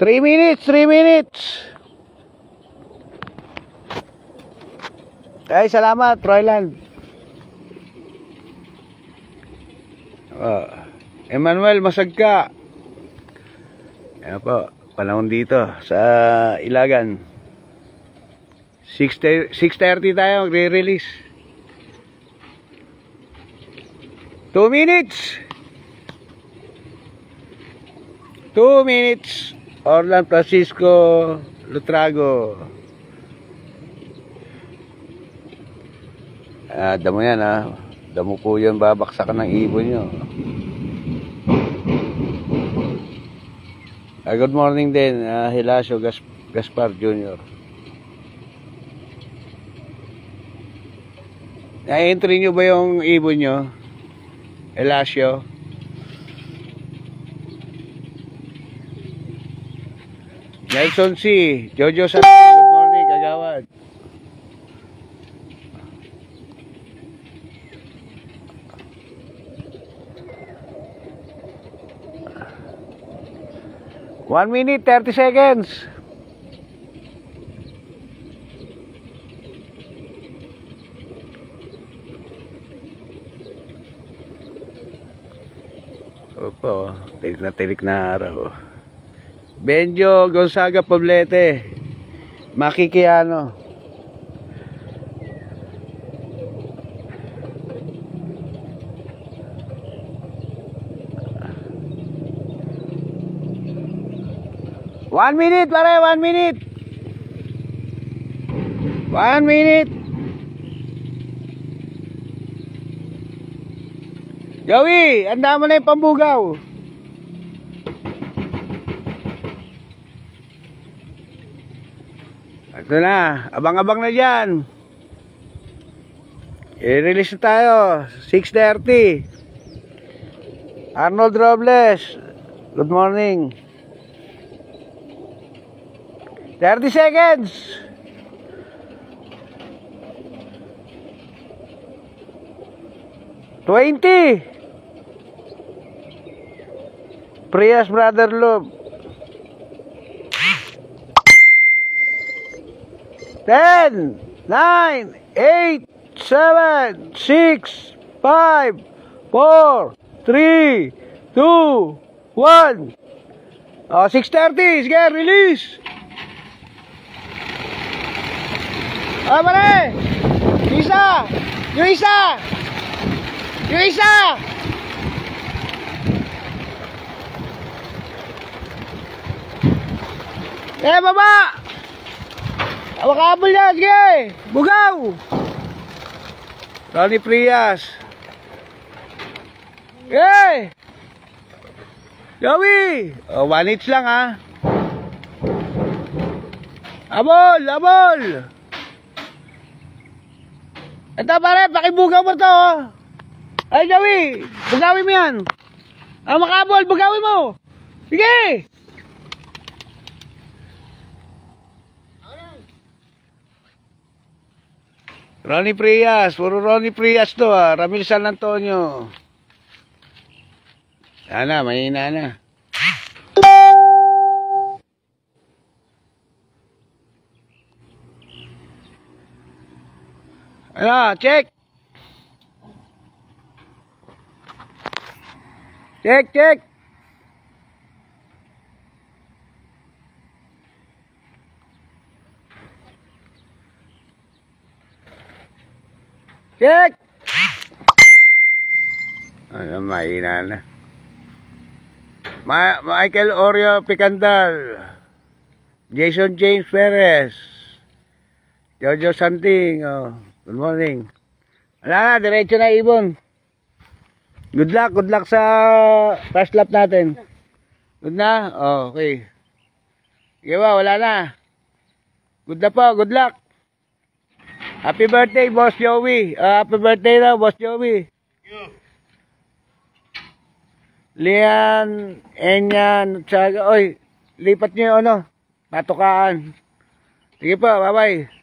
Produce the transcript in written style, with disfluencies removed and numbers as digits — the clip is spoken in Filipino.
3 minutes, 3 minutes. Ay, salamat, Royland. Emmanuel Masagka. Ayan po, panahon dito sa Ilagan. 6:30 tayo magre-release. 2 minutes. 2 minutes. Orlan Francisco Lutrago. Damo yan Damo po yun, babaksakan ng ibon nyo. Good morning din, Hilasio Gaspar Jr. Na-entry nyo ba yung ibon nyo? Hilasio? Nelson C. Jojo Santos, good morning, kagawad. One minute, 30 seconds. Opo, tilik na araw. Benjo Gonzaga Poblete, Makikiano. One minute, pare, 1 minute. 1 minute. Joey, handa mo na yung pambugaw. Ito na, abang-abang na dyan. I-release na tayo. 6:30. Arnold Robles, good morning. 30 seconds. $20. Priya's Brother Love. 10, 9, 8, 7, 6, 5, 4, 3, 2, 1. 6:30. Sige, release. Pare! Isa! Yung isa! Yung isa! Baba! Awakabol yan, sige! Bugaw! Ronnie Prias. Hey! Joey! 1 inch lang Abol! Abol! Ito pare, pakibugaw mo to Ay Joey! Bugawin mo yan! Makabol! Bugawin mo! Sige! Ronnie Prias, puro Ronnie Prias to Ramil San Antonio. Sana, mahina na. Check. Check. Check. Ano, mahina na. Michael Oreo Picandal, Jason James Perez, Jojo Santing. Good morning. Wala na, diretso na ibon. Good luck sa first lap natin. Good na? Okay. Sige ba, wala na. Good na po, good luck. Happy birthday, Boss Joey. Happy birthday na, Boss Joey. Lian, Enyan, Tsaga. Oy, lipat nyo yung patukaan. Sige po, bye-bye.